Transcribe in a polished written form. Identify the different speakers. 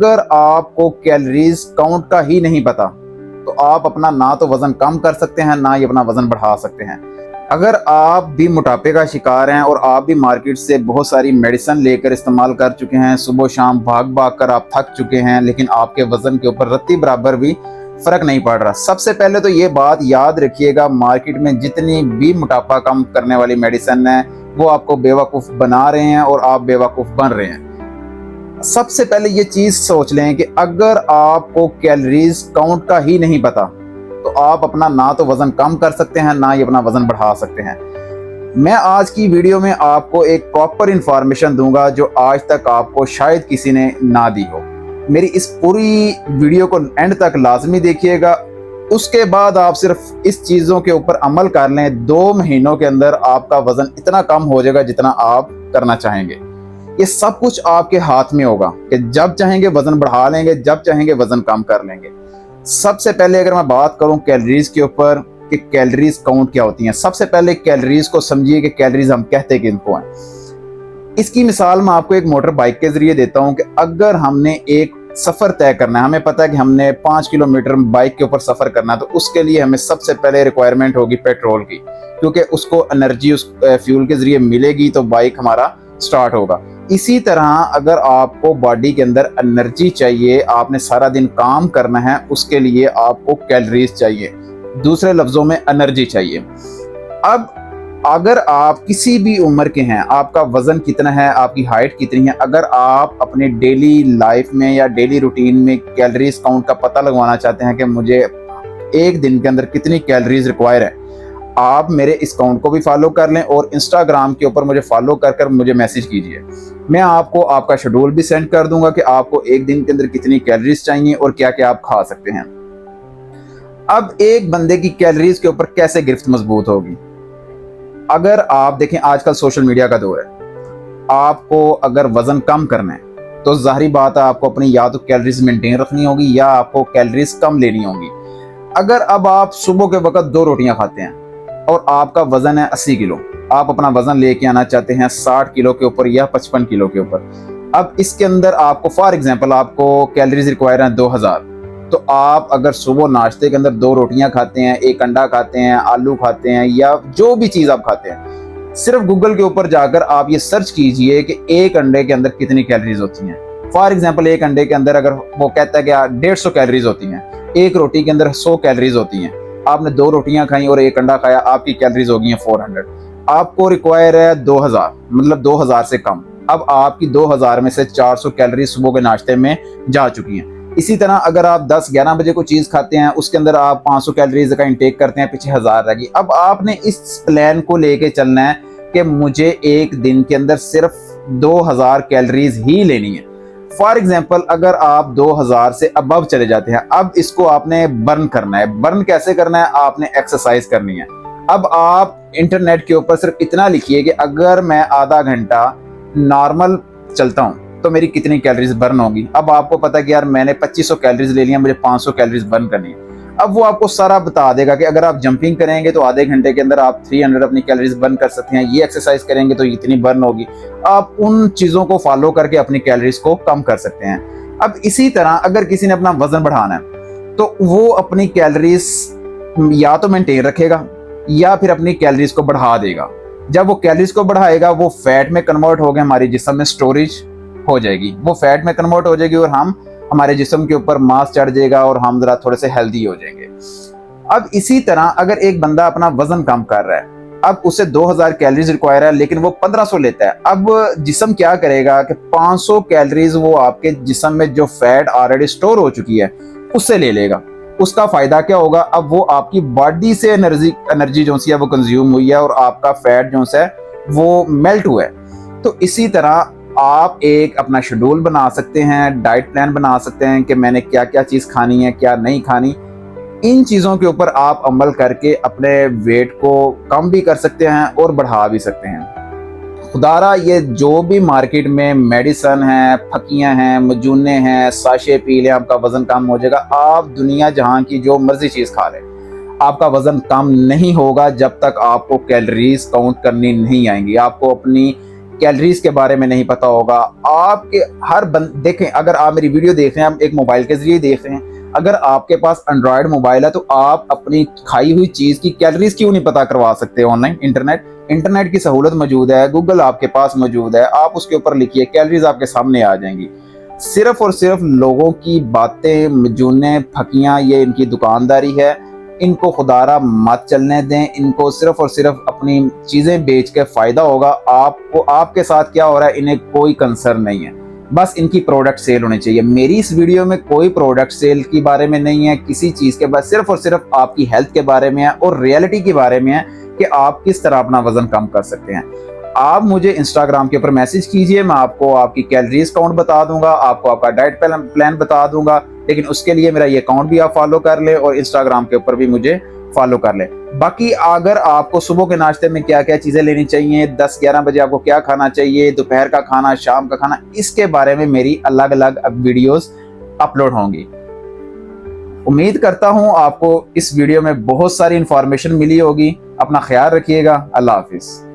Speaker 1: अगर आपको calories count का ही नहीं पता तो आप अपना ना तो वजन कम कर सकते हैं ना ही अपना वजन बढ़ा सकते हैं। अगर आप भी मोटापे का शिकार हैं और आप भी मार्केट से बहुत सारी मेडिसिन लेकर इस्तेमाल कर चुके हैं, सुबह शाम भाग भाग कर आप थक चुके हैं, लेकिन आपके वजन के ऊपर रत्ती बराबर भी फर्क नहीं पड़ रहा, सबसे पहले तो ये बात याद रखिएगा, मार्केट में जितनी भी मोटापा कम करने वाली मेडिसिन है वो आपको बेवकूफ़ बना रहे हैं और आप बेवकूफ़ बन रहे हैं। सबसे पहले ये चीज़ सोच लें कि अगर आपको कैलोरीज काउंट का ही नहीं पता तो आप अपना ना तो वज़न कम कर सकते हैं ना ही अपना वज़न बढ़ा सकते हैं। मैं आज की वीडियो में आपको एक प्रॉपर इंफॉर्मेशन दूंगा जो आज तक आपको शायद किसी ने ना दी हो। मेरी इस पूरी वीडियो को एंड तक लाजमी देखिएगा, उसके बाद आप सिर्फ इस चीज़ों के ऊपर अमल कर लें, 2 महीनों के अंदर आपका वज़न इतना कम हो जाएगा जितना आप करना चाहेंगे। ये सब कुछ आपके हाथ में होगा कि जब चाहेंगे वज़न बढ़ा लेंगे, जब चाहेंगे वज़न कम कर लेंगे। सबसे पहले अगर मैं बात करूं कैलोरीज के ऊपर कि कैलोरीज काउंट क्या होती हैं, सबसे पहले कैलोरीज को समझिए कि कैलोरीज हम कहते किनको हैं। इसकी मिसाल मैं आपको एक मोटर बाइक के जरिए देता हूं कि अगर हमने एक सफ़र तय करना है, हमें पता है कि हमने 5 किलोमीटर बाइक के ऊपर सफ़र करना है, तो उसके लिए हमें सबसे पहले रिक्वायरमेंट होगी पेट्रोल की, क्योंकि उसको एनर्जी उस फ्यूल के जरिए मिलेगी तो बाइक हमारा स्टार्ट होगा। इसी तरह अगर आपको बॉडी के अंदर एनर्जी चाहिए, आपने सारा दिन काम करना है, उसके लिए आपको कैलोरीज चाहिए, दूसरे लफ्ज़ों में एनर्जी चाहिए। अब अगर आप किसी भी उम्र के हैं, आपका वज़न कितना है, आपकी हाइट कितनी है, अगर आप अपने डेली लाइफ में या डेली रूटीन में कैलोरीज काउंट का पता लगवाना चाहते हैं कि मुझे एक दिन के अंदर कितनी कैलोरीज रिक्वायर है, आप मेरे इस अकाउंट को भी फॉलो कर लें और इंस्टाग्राम के ऊपर मुझे फॉलो कर मुझे मैसेज कीजिए। मैं आपको आपका शेड्यूल भी सेंड कर दूंगा कि आपको एक दिन के अंदर कितनी कैलोरीज चाहिए और क्या क्या आप खा सकते हैं। अब एक बंदे की कैलोरीज के ऊपर कैसे गिरफ्त मजबूत होगी, अगर आप देखें आजकल सोशल मीडिया का दौर है, आपको अगर वजन कम करना है तो जाहिर बात है आपको अपनी या तो कैलोरीज मेंटेन रखनी होगी या आपको कैलोरीज कम लेनी होगी। अगर अब आप सुबह के वक्त 2 रोटियां खाते हैं और आपका वजन है 80 किलो, आप अपना वजन लेके आना चाहते हैं 60 किलो के ऊपर या 55 किलो के ऊपर, अब इसके अंदर आपको फॉर एग्जांपल आपको कैलोरीज रिक्वायर हैं 2000, तो आप अगर सुबह नाश्ते के अंदर 2 रोटियां खाते हैं, 1 अंडा खाते हैं, आलू खाते हैं या जो भी चीज़ आप खाते हैं, सिर्फ गूगल के ऊपर जाकर आप ये सर्च कीजिए कि एक अंडे के अंदर कितनी कैलोरीज होती हैं। फॉर एग्जाम्पल एक अंडे के अंदर अगर वो कहता है कि 150 कैलोरीज होती हैं, एक रोटी के अंदर 100 कैलोरीज होती हैं, आपने 2 रोटियां खाई और 1 अंडा खाया, आपकी कैलोरीज हो गई हैं 400। आपको रिक्वायर है 2000, मतलब 2000 से कम। अब आपकी 2000 में से 400 कैलोरी सुबह के नाश्ते में जा चुकी हैं। इसी तरह अगर आप 10-11 बजे को चीज़ खाते हैं, उसके अंदर आप 500 कैलोरीज का इंटेक करते हैं, पीछे 1000 रहेगी। अब आपने इस प्लान को लेके चलना है कि मुझे एक दिन के अंदर सिर्फ 2000 कैलोरीज ही लेनी है। फॉर एग्जाम्पल अगर आप 2000 से अबव चले जाते हैं, अब इसको आपने बर्न करना है। बर्न कैसे करना है, आपने एक्सरसाइज करनी है। अब आप इंटरनेट के ऊपर सिर्फ इतना लिखिए कि अगर मैं आधा घंटा नॉर्मल चलता हूँ तो मेरी कितनी कैलोरीज बर्न होगी। अब आपको पता है कि यार मैंने 2500 कैलोरीज ले लिया, मुझे 500 कैलोरीज बर्न करनी है। अब वो आपको सारा बता देगा कि अगर आप जंपिंग करेंगे तो आधे घंटे के अंदर आप 300 अपनी कैलोरीज बर्न कर सकते हैं, ये एक्सरसाइज करेंगे तो इतनी बर्न होगी। आप उन चीज़ों को फॉलो करके अपनी कैलोरीज को कम कर सकते हैं। अब इसी तरह अगर किसी ने अपना वजन बढ़ाना है तो वो अपनी कैलोरीज या तो मेंटेन रखेगा या फिर अपनी कैलोरीज को बढ़ा देगा। जब वो कैलोरीज को बढ़ाएगा वो फैट में कन्वर्ट हो गए, हमारे जिस्म में स्टोरेज हो जाएगी, वो फैट में कन्वर्ट हो जाएगी और हमारे जिस्म के ऊपर मास चढ़ जाएगा और हम जरा थोड़े से हेल्दी हो जाएंगे। अब इसी तरह अगर एक बंदा अपना वजन कम कर रहा है, अब उसे 2000 कैलोरीज रिक्वायर है लेकिन वो 1500 लेता है, अब जिस्म क्या करेगा कि 500 कैलोरीज वो आपके जिस्म में जो फैट ऑलरेडी स्टोर हो चुकी है उससे ले लेगा। उसका फायदा क्या होगा, अब वो आपकी बॉडी से एनर्जी जो सी है वो कंज्यूम हुई है और आपका फैट जो है वो मेल्ट हुआ है। तो इसी तरह आप एक अपना शेड्यूल बना सकते हैं, डाइट प्लान बना सकते हैं कि मैंने क्या क्या चीज़ खानी है, क्या नहीं खानी। इन चीज़ों के ऊपर आप अमल करके अपने वेट को कम भी कर सकते हैं और बढ़ा भी सकते हैं। खुदारा ये जो भी मार्केट में मेडिसन है, फकियां हैं, मजूने हैं, साशे पी लें आपका वज़न कम हो जाएगा, आप दुनिया जहां की जो मर्जी चीज़ खा लें, आपका वज़न कम नहीं होगा जब तक आपको कैलोरीज काउंट करनी नहीं आएंगी। आपको अपनी कैलोरीज के बारे में नहीं पता होगा। आपके हर देखें, अगर आप मेरी वीडियो देख रहे हैं, आप एक मोबाइल के जरिए देख रहे हैं, अगर आपके पास एंड्रॉयड मोबाइल है तो आप अपनी खाई हुई चीज की कैलोरीज क्यों नहीं पता करवा सकते? ऑनलाइन इंटरनेट की सहूलत मौजूद है, गूगल आपके पास मौजूद है, आप उसके ऊपर लिखिए, कैलोरीज आपके सामने आ जाएंगी। सिर्फ और सिर्फ लोगों की बातें, मजूने, फकियां, ये इनकी दुकानदारी है। इनको खुदारा मत चलने दें, इनको सिर्फ और सिर्फ अपनी चीज़ें बेच के फ़ायदा होगा। आपको आपके साथ क्या हो रहा है इन्हें कोई कंसर्न नहीं है, बस इनकी प्रोडक्ट सेल होनी चाहिए। मेरी इस वीडियो में कोई प्रोडक्ट सेल के बारे में नहीं है, किसी चीज़ के बाद, सिर्फ और सिर्फ आपकी हेल्थ के बारे में है और रियलिटी के बारे में है कि आप किस तरह अपना वजन कम कर सकते हैं। आप मुझे इंस्टाग्राम के ऊपर मैसेज कीजिए, मैं आपको आपकी कैलोरीज काउंट बता दूंगा, आपको आपका डाइट प्लान बता दूंगा, लेकिन उसके लिए मेरा ये अकाउंट भी आप फॉलो कर ले और इंस्टाग्राम के ऊपर भी मुझे फॉलो कर ले। बाकी अगर आपको सुबह के नाश्ते में क्या क्या चीज़ें लेनी चाहिए, 10-11 बजे आपको क्या खाना चाहिए, दोपहर का खाना, शाम का खाना, इसके बारे में मेरी अलग अलग अब वीडियोस अपलोड होंगी। उम्मीद करता हूँ आपको इस वीडियो में बहुत सारी इंफॉर्मेशन मिली होगी। अपना ख्याल रखिएगा। अल्लाह हाफिज़।